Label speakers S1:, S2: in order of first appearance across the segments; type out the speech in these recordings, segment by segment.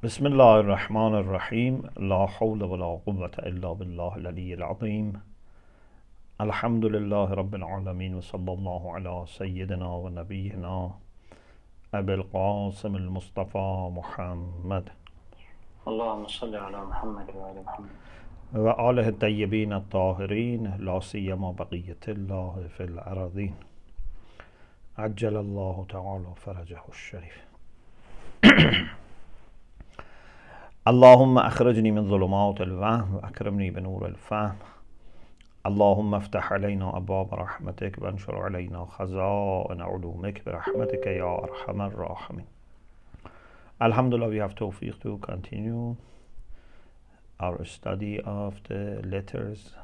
S1: بسم الله الرحمن الرحيم لا حول ولا قوة إلا بالله العلي العظيم الحمد لله رب العالمين وصلى الله على سيدنا ونبينا أبي القاسم المصطفى محمد
S2: اللهم صل على محمد وآل محمد
S1: وآله الطيبين الطاهرين لا سيما بقية الله في الأراضين عجل الله تعالى فرجه الشريف اللهم أخرجني من ظلمات الوهم وأكرمني بنور الفهم اللهم افتح علينا أبواب رحمتك وانشر علينا خزائن علومك برحمتك يا أرحم الراحمين. Alhamdulillah, we have tawfiq to continue our study of the letters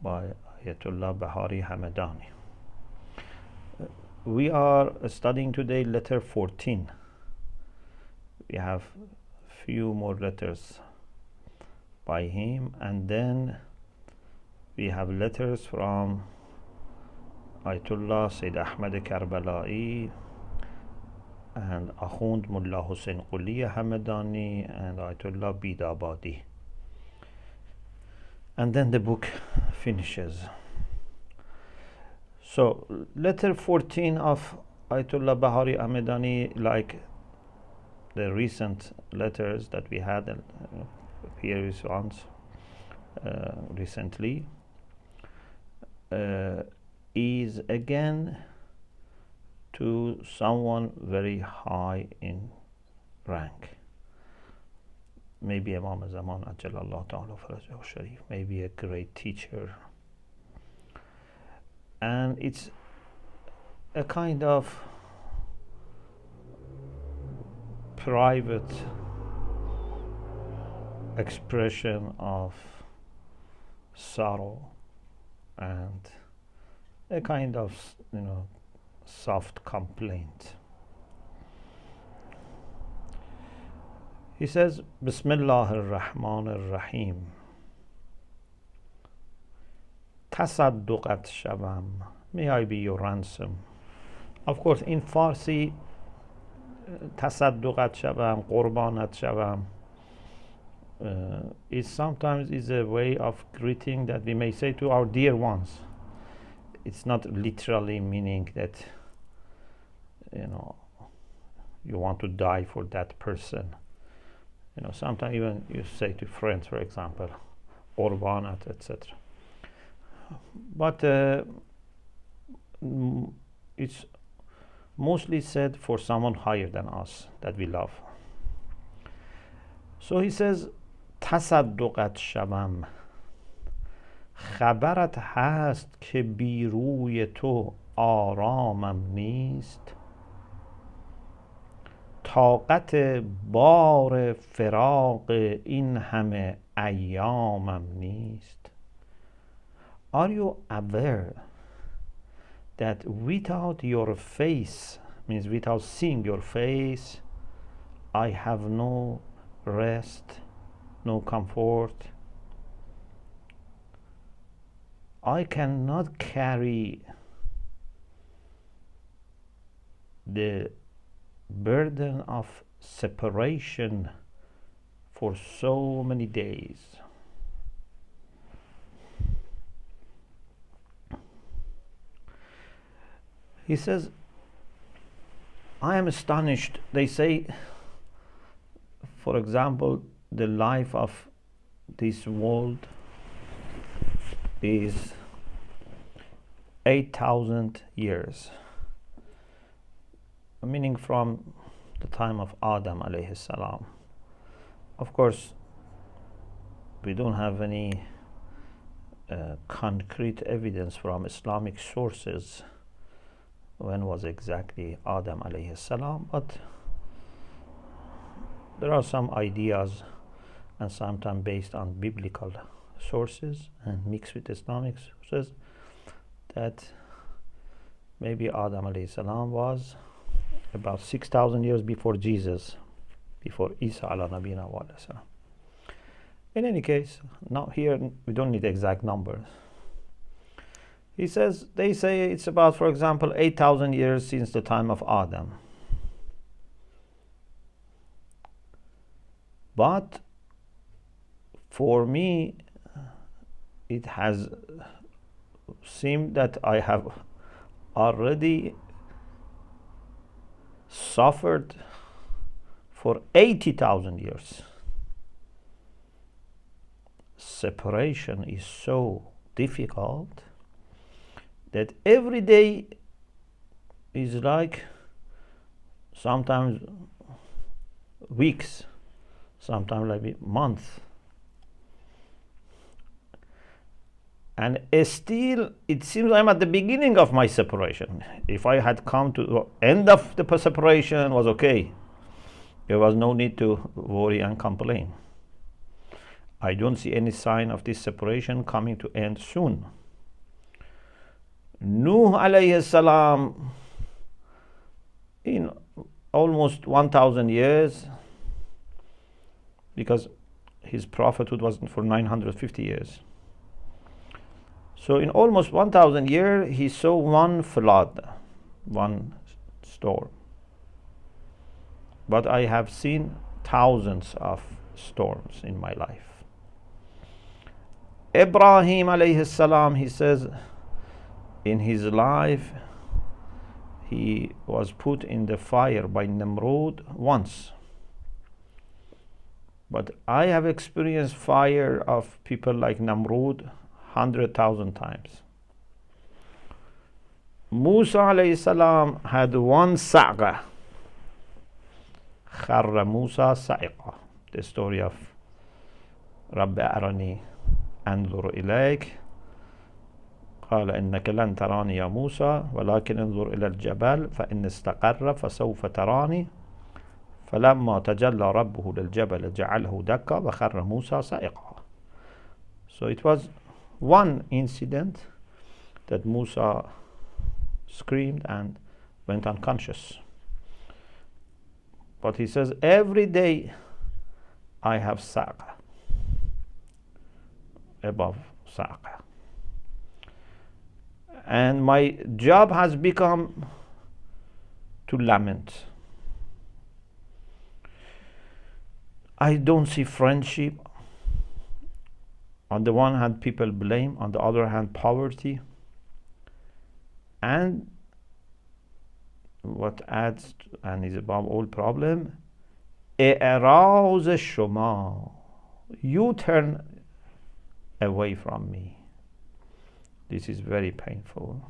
S1: by Ayatullah Bahari Hamedani. We are studying today letter 14. We have few more letters by him, and then we have letters from Ayatullah Sayyid Ahmad Karbala'i and Akhund Mullah Hussein Quliya Hamedani and Ayatullah Bidabadi. And then the book finishes. So letter 14 of Ayatullah Bahari Hamedani, like the recent letters that we had, previous ones recently, is again to someone very high in rank. Maybe Imam Zaman Ajjalallahu Ta'ala Farajahu Sharif, maybe a great teacher. And it's a kind of private expression of sorrow and a kind of, soft complaint. He says, Bismillah ar-Rahman ar-Rahim. Tasadduqat shabam. May I be your ransom. Of course, in Farsi, tasadduqat shabam, qurbanat shabam, is sometimes is a way of greeting that we may say to our dear ones. It's not literally meaning that you want to die for that person. Sometimes even you say to friends, for example, qurbanat, etc. But it's mostly said for someone higher than us that we love. So he says, تصدقت شوم خبرت هست که بی روی تو آرامم نیست طاقت بار فراق این همه ایامم نیست. Are you aware that without your face, means without seeing your face, I have no rest, no comfort. I cannot carry the burden of separation for so many days. He says, I am astonished. They say, for example, the life of this world is 8,000 years, meaning from the time of Adam alayhi salam. Of course, we don't have any concrete evidence from Islamic sources when was exactly Adam alayhi salam, but there are some ideas, and sometimes based on biblical sources and mixed with Islamic sources, that maybe Adam alayhi salam was about 6,000 years before Jesus, before Isa ala nabina wa alayhi salam. In any case, now here we don't need exact numbers. He says, they say it's about, for example, 8,000 years since the time of Adam. But for me, it has seemed that I have already suffered for 80,000 years. Separation is so difficult that every day is like sometimes weeks, sometimes like months. And still, it seems I'm at the beginning of my separation. If I had come to the end of the separation, was okay. There was no need to worry and complain. I don't see any sign of this separation coming to end soon. Nuh alayhi salam, in almost 1,000 years, because his prophethood was for 950 years. So in almost 1,000 years, he saw one flood, one storm. But I have seen thousands of storms in my life. Ibrahim alayhi salam, he says, in his life, he was put in the fire by Nimrod once. But I have experienced fire of people like Nimrod 100,000 times. Musa alayhi salam had one sa'a. Kharra Musa sa'iqa. The story of Rabbi Arani anzur ilayk. قال إنك لن تراني يا موسى ولكن انظر إلى الجبل فإن استقر فسوف تراني فلما تجلى ربه للجبل جعله دكا وخر موسى صعقا. So it was one incident that Musa screamed and went unconscious. But he says, every day I have saqa, above saqa. And my job has become to lament. I don't see friendship. On the one hand, people blame. On the other hand, poverty. And what adds and is above all problem, i'raz shoma. You turn away from me. This is very painful.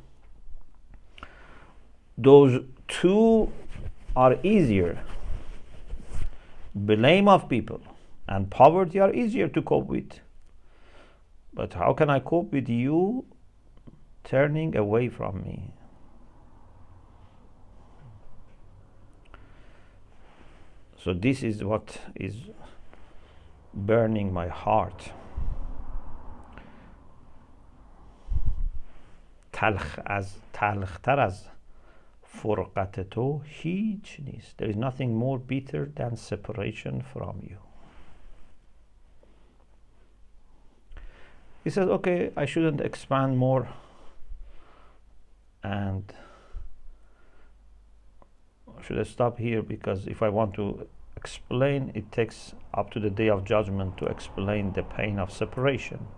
S1: Those two are easier. Blame of people and poverty are easier to cope with. But how can I cope with you turning away from me? So this is what is burning my heart. تلختر از فرقت تو هیچ نیست. There is nothing more bitter than separation from you. He says, okay, I shouldn't expand more, and should I stop here, because if I want to explain, it takes up to the day of judgment to explain the pain of separation.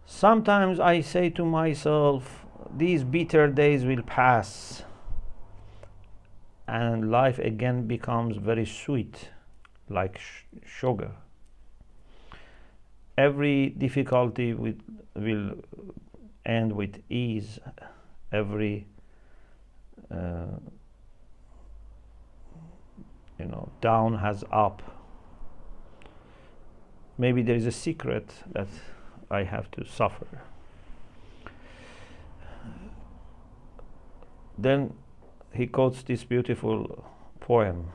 S1: Sometimes I say to myself, these bitter days will pass and life again becomes very sweet, like sugar. Every difficulty will end with ease. Every down has up. Maybe there is a secret that I have to suffer. Then he quotes this beautiful poem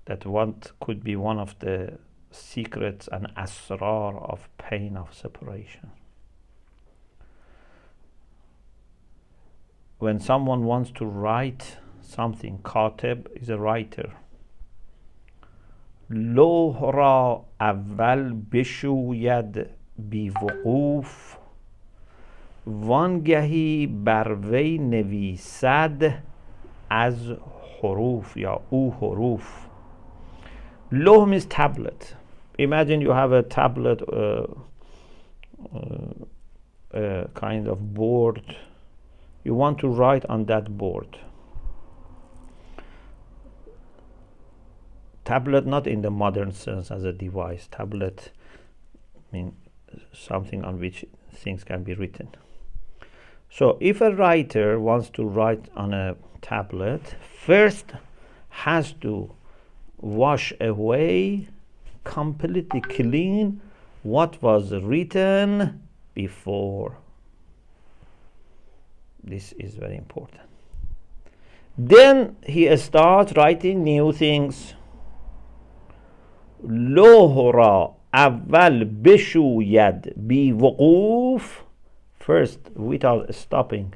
S1: that what could be one of the secrets and asrar of pain of separation. When someone wants to write something, katib is a writer. لوح را اول بشوید بی وقوف وانگهی بر وی نویسد از حروف یا او حروف. Loh means tablet. Imagine you have a tablet, kind of board. You want to write on that board. Tablet not in the modern sense as a device. Tablet means something on which things can be written. So if a writer wants to write on a tablet, first has to wash away, completely clean what was written before. This is very important. Then he starts writing new things. لوح را اول بشوید بی وقوف. First, without stopping,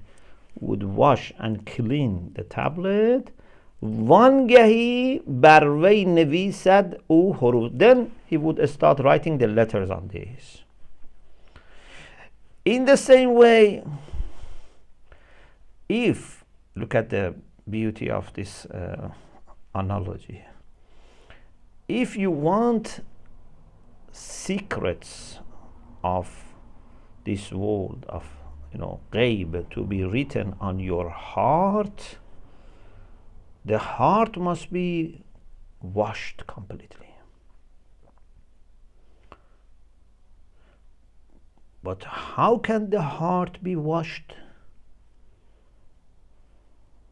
S1: would wash and clean the tablet. وانگهی بر وی نویسد او حروف. Then he would start writing the letters on this. In the same way, if, look at the beauty of this analogy. If you want secrets of this world of ghaib to be written on your heart, the heart must be washed completely. But how can the heart be washed?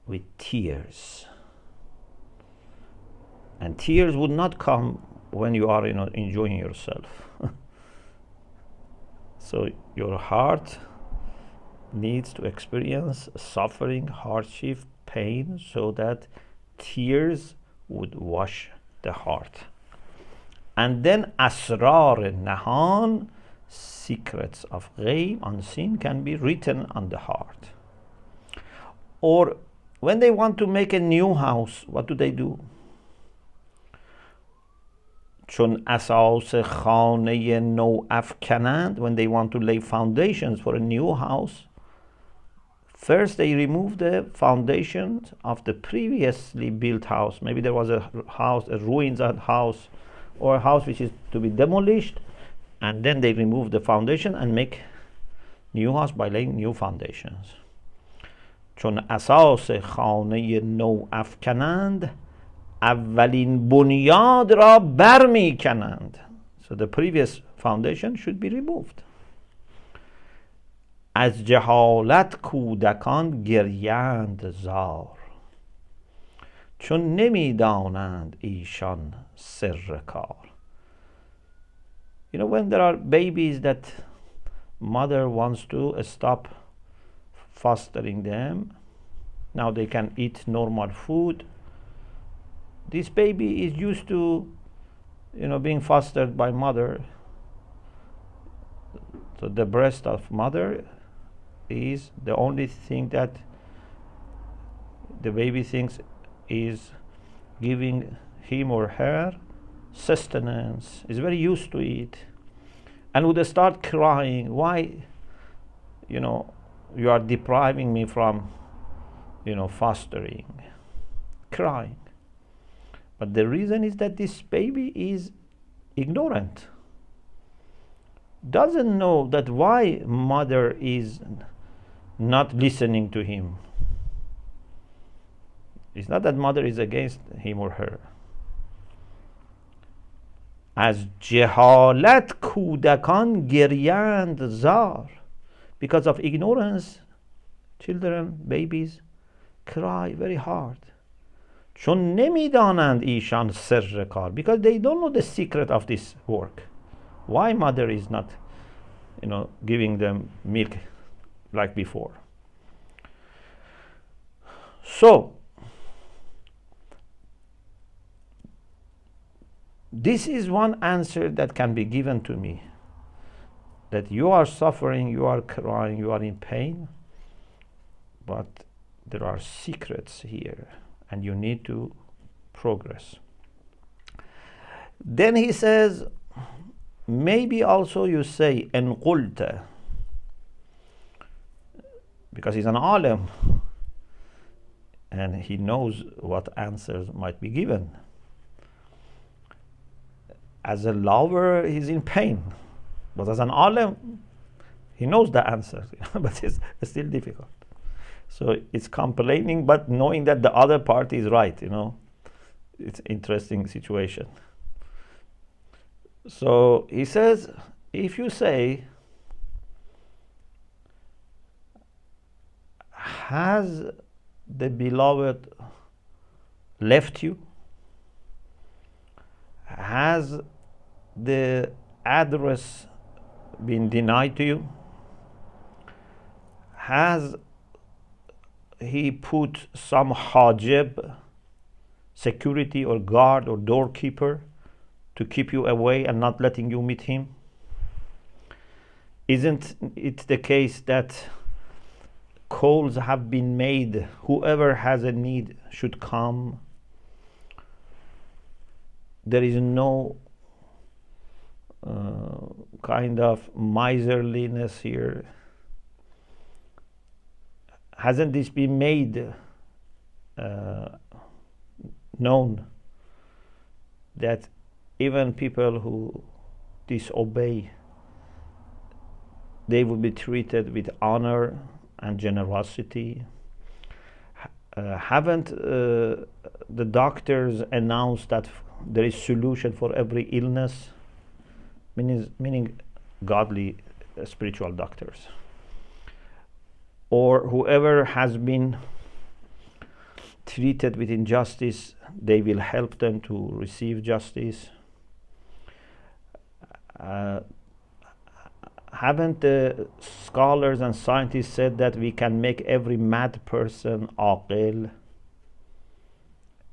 S1: With tears. And tears would not come when you are enjoying yourself. So your heart needs to experience suffering, hardship, pain, so that tears would wash the heart. And then asrar nahan, secrets of ghaib, unseen, can be written on the heart. Or when they want to make a new house, what do? چون اساس خانه نو افکنند, when they want to lay foundations for a new house, first they remove the foundations of the previously built house. Maybe there was a house, a ruins house, or a house which is to be demolished, and then they remove the foundation and make new house by laying new foundations. چون اساس خانه نو افکنند, اولین بنیاد را برمی کنند. So the previous foundation should be removed. از جهالت کودکان گریند زار, چون نمیدانند ایشان سر کار. When there are babies that mother wants to stop fostering them, now they can eat normal food. This baby is used to, being fostered by mother. So the breast of mother is the only thing that the baby thinks is giving him or her sustenance. Is very used to it, and would start crying. Why, you are depriving me from, fostering, crying. But the reason is that this baby is ignorant, doesn't know that why mother is not listening to him. It's not that mother is against him or her. از جهالت کودکان گریند زار. Because of ignorance, children, babies cry very hard. چون نمیدانند ایشان سر کار, because they don't know the secret of this work. Why mother is not, giving them milk like before. So, this is one answer that can be given to me. That you are suffering, you are crying, you are in pain, but there are secrets here, and you need to progress. Then he says, maybe also you say, en qulta, because he's an alim, and he knows what answers might be given. as a lover, he's in pain. But as an alim, he knows the answer, but it's still difficult. So it's complaining, but knowing that the other party is right, It's an interesting situation. So he says, if you say, has the beloved left you? Has the address been denied to you? Has he put some hajib, security or guard or doorkeeper, to keep you away and not letting you meet him? Isn't it the case that calls have been made, whoever has a need should come? There is no kind of miserliness here. Hasn't this been made known that even people who disobey, they will be treated with honor and generosity? Haven't the doctors announced that there is solution for every illness? Meaning godly spiritual doctors. Or whoever has been treated with injustice, they will help them to receive justice. Haven't the scholars and scientists said that we can make every mad person aqil,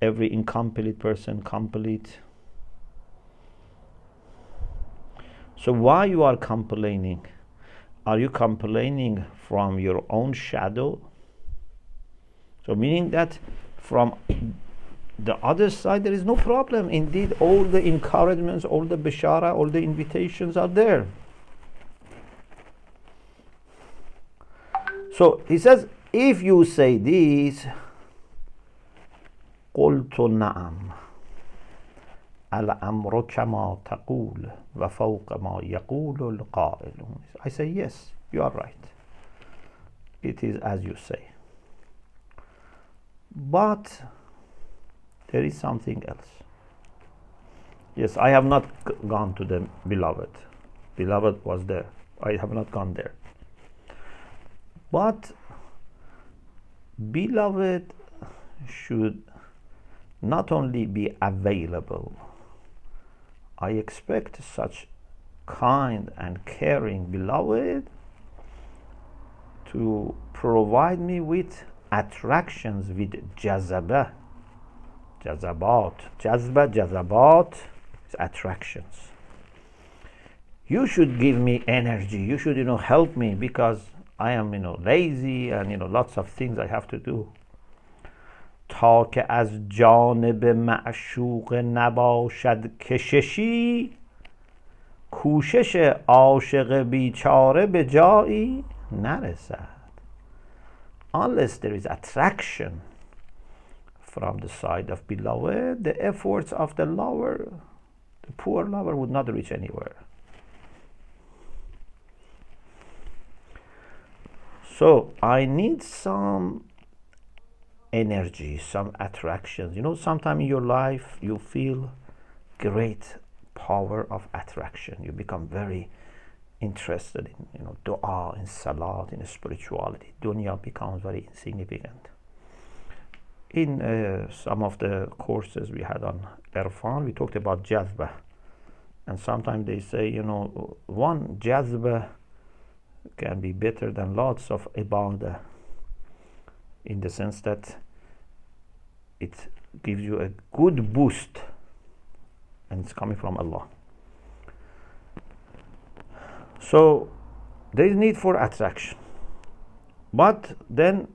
S1: every incomplete person complete? So why you are complaining? Are you complaining from your own shadow? So meaning that from the other side there is no problem. Indeed, all the encouragements, all the bishara, all the invitations are there. So he says, if you say this, قلت نعم الأمر كما تقول وفوق ما يقول القائل. I say, yes, you are right. It is as you say. But there is something else. Yes, I have not gone to the beloved. Beloved was there. I have not gone there. But beloved should not only be available. I expect such kind and caring beloved to provide me with attractions, with jazaba, jazabat, jazba, jazabat, attractions. You should give me energy. You should, help me, because I am, lazy and, lots of things I have to do. تا که از جانب معشوق نباشد کششی، کوشش عاشق بیچاره به جایی نرسد. Unless there is attraction from the side of beloved, the efforts of the lover, the poor lover, would not reach anywhere. So I need some energy, some attractions. Sometime in your life you feel great power of attraction. You become very interested in dua, in salat, in spirituality. Dunya becomes very insignificant. In some of the courses we had on Irfan, we talked about jazba, and sometimes they say, one jazba can be better than lots of ibadah, in the sense that it gives you a good boost, and it's coming from Allah. So there is need for attraction, but then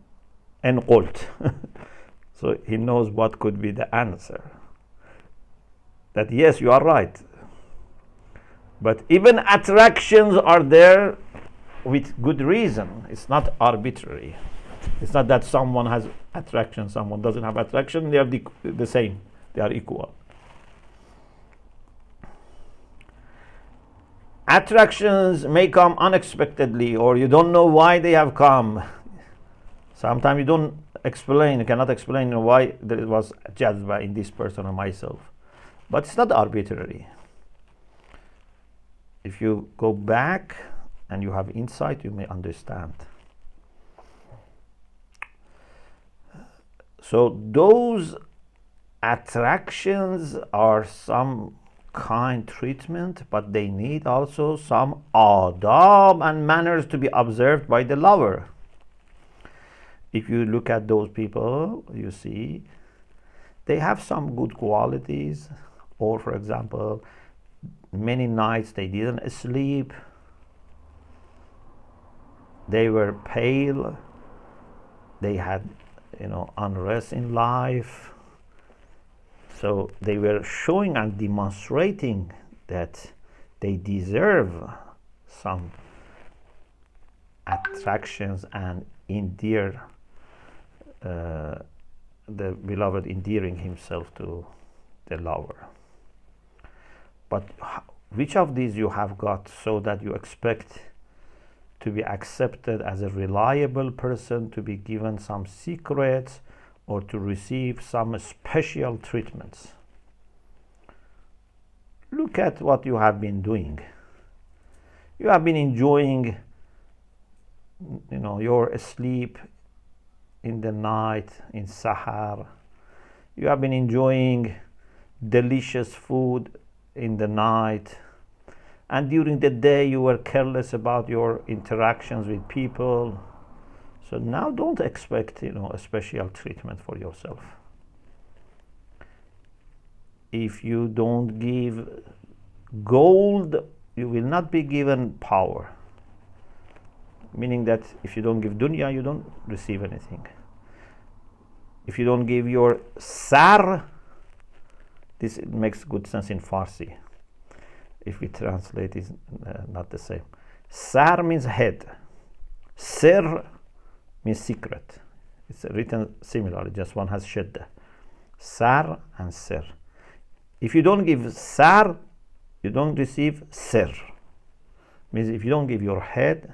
S1: qult. So he knows what could be the answer, that yes, you are right, but even attractions are there with good reason. It's not arbitrary. It's not that someone has attraction, someone doesn't have attraction. They are the same. They are equal. Attractions may come unexpectedly, or you don't know why they have come. Sometimes you don't explain, you cannot explain why there was jazba in this person or myself. But it's not arbitrary. If you go back and you have insight, you may understand. So those attractions are some kind treatment, but they need also some adab and manners to be observed by the lover. If you look at those people, you see they have some good qualities, or for example, many nights they didn't sleep, they were pale, they had unrest in life. So they were showing and demonstrating that they deserve some attractions and endear the beloved endearing himself to the lover. But which of these you have got so that you expect to be accepted as a reliable person, to be given some secrets, or to receive some special treatments? Look at what you have been doing. You have been enjoying, your sleep in the night, in Sahar. You have been enjoying delicious food in the night. And during the day, you were careless about your interactions with people. So now don't expect, a special treatment for yourself. If you don't give gold, you will not be given power. Meaning that if you don't give dunya, you don't receive anything. If you don't give your sar, this makes good sense in Farsi. If we translate, it's not the same. Sar means head. Sir means secret. It's written similarly, just one has shadda. Sar and sir. If you don't give sar, you don't receive sir. Means if you don't give your head,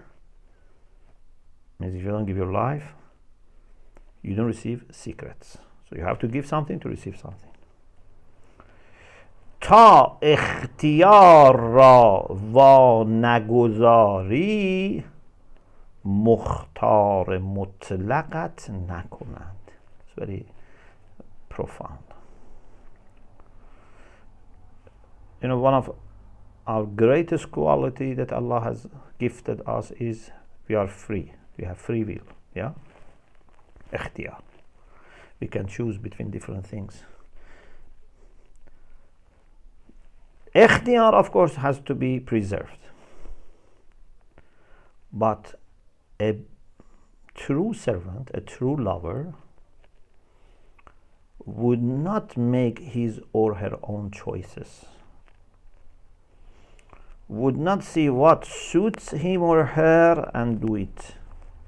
S1: means if you don't give your life, you don't receive secrets. So you have to give something to receive something. تا اختیار را وا نگذاری مختار مطلقت نکنند. It's very profound. One of our greatest quality that Allah has gifted us is we are free. We have free will. Yeah? Ikhtiyar. We can choose between different things. Ikhtiyar, of course, has to be preserved. But a true servant, a true lover, would not make his or her own choices, would not see what suits him or her and do it.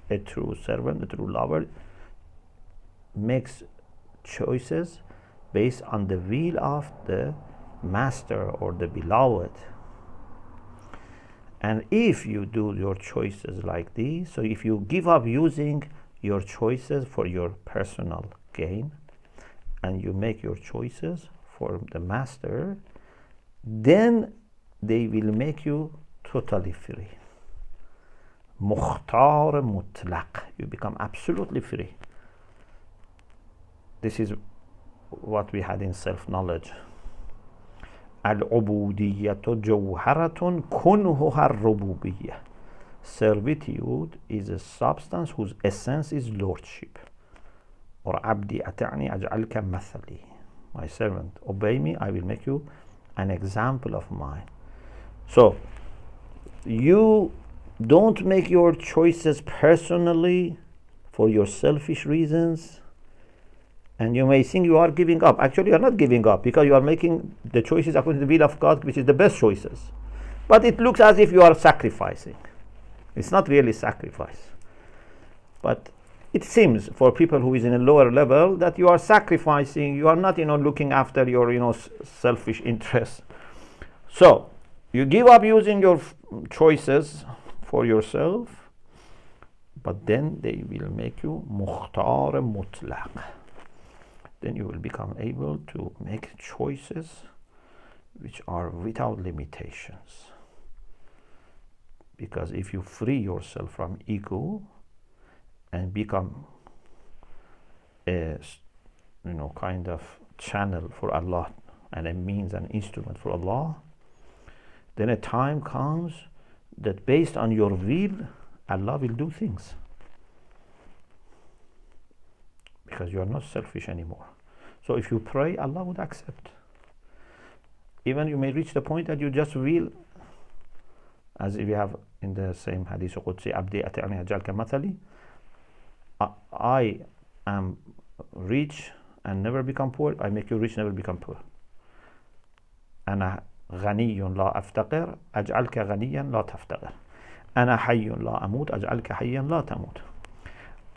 S1: A true servant, a true lover, makes choices based on the will of the master or the beloved. And if you do your choices like this, so if you give up using your choices for your personal gain and you make your choices for the master, then they will make you totally free. Mukhtar mutlaq. You become absolutely free. This is what we had in self-knowledge. Al-ubudiyyatu jawharatun kunhuha ar-rububiyyah. Servitude is a substance whose essence is lordship. Or abdi ata'ni aj'alka mathali. My servant, obey me, I will make you an example of mine. So, you don't make your choices personally for your selfish reasons. And you may think you are giving up. Actually, you are not giving up because you are making the choices according to the will of God, which is the best choices. But it looks as if you are sacrificing. It's not really sacrifice. But it seems for people who is in a lower level that you are sacrificing. You are not, looking after your, selfish interests. So, You give up using your choices for yourself, but then they will make you mukhtar mutlaq. Then you will become able to make choices which are without limitations. Because if you free yourself from ego and become a kind of channel for Allah and a means and instrument for Allah, then a time comes that based on your will, Allah will do things. Because you are not selfish anymore. So if you pray, Allah would accept. Even you may reach the point that you just will, as if you have in the same hadith Qudsi, Abdi ati'ani ajalka mathali, I am rich and never become poor, I make you rich, never become poor. أنا غني لا أفتقر أجعلك غنيا لا تفتقر أنا حي لا أموت أجعلك حيا لا تموت.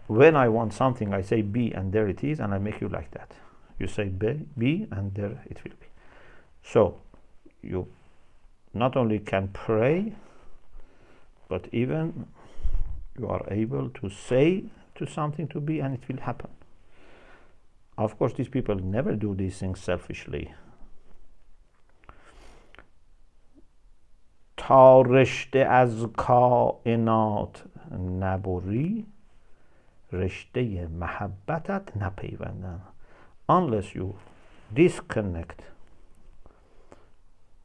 S1: When I want something, I say be, and there it is, and I make you like that. You say be, and there it will be. So you not only can pray, but even you are able to say to something to be, and it will happen. Of course, these people never do these things selfishly. تا رشته از کائنات نبری رشته محبتت نپیوندن. Unless you disconnect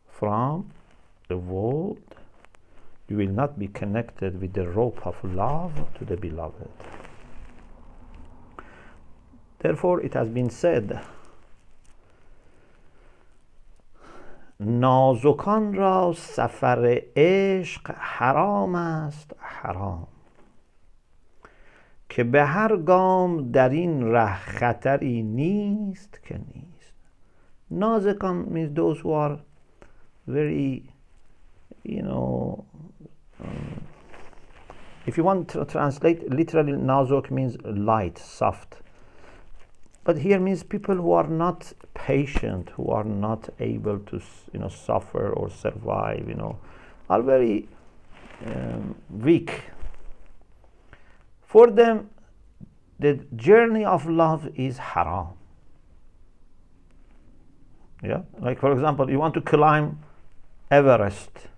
S1: from the world, you will not be connected with the rope of love to the beloved. Therefore, it has been said, نازکان را سفر عشق حرام است حرام که به هر گام در این ره خطری نیست که نیست. نازکان means those who are very, if you want to translate literally, nazuk means light, soft. But here means people who are not patient, who are not able to, suffer or survive, are very weak. For them, the journey of love is haram. Yeah, like for example, you want to climb Everest.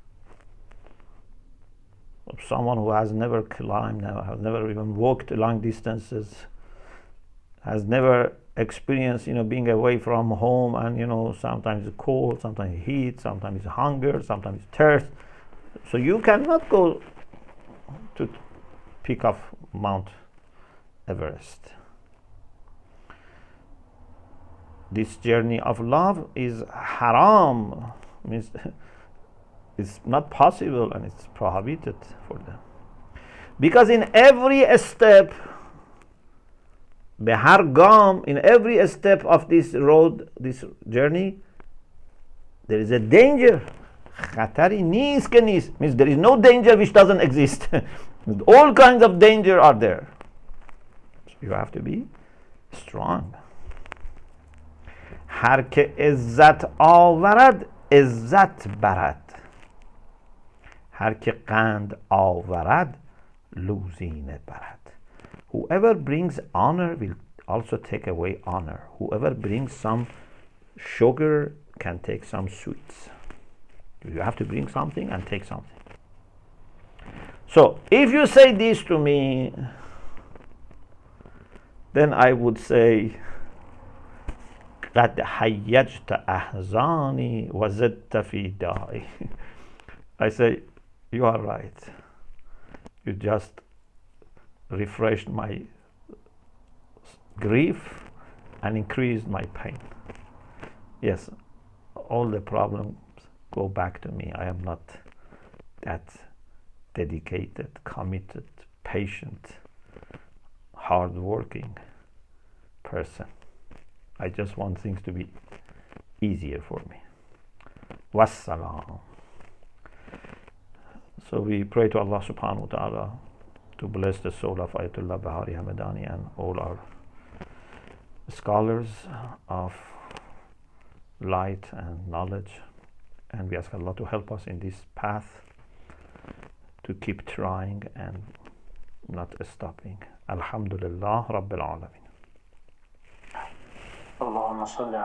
S1: Someone who has never climbed, has never even walked long distances, has never experienced, being away from home, and sometimes it's cold, sometimes heat, sometimes hunger, sometimes thirst. So you cannot go to peak of Mount Everest. This journey of love is haram, means it's not possible and it's prohibited for them. Because in every step, behar gam, in every step of this road, this journey, there is a danger. Khatari nis ke nis, means there is no danger which doesn't exist. All kinds of danger are there. So you have to be strong. هر که عزت آورد عزت برد هر که قند آورد لوزینه برد. Whoever brings honor will also take away honor. Whoever brings some sugar can take some sweets. You have to bring something and take something. So if you say this to me, then I would say قد حيجت أحزاني وزدت في داعي. I say, you are right. You just refreshed my grief and increased my pain. Yes, all the problems go back to me. I am not that dedicated, committed, patient, hard-working person. I just want things to be easier for me. Wassalam. So we pray to Allah subhanahu wa ta'ala to bless the soul of Ayatullah Bahari Hamedani and all our scholars of light and knowledge and we ask Allah to help us in this path, to keep trying and not stopping. Alhamdulillah Rabbil Alamin.
S2: اللهم صل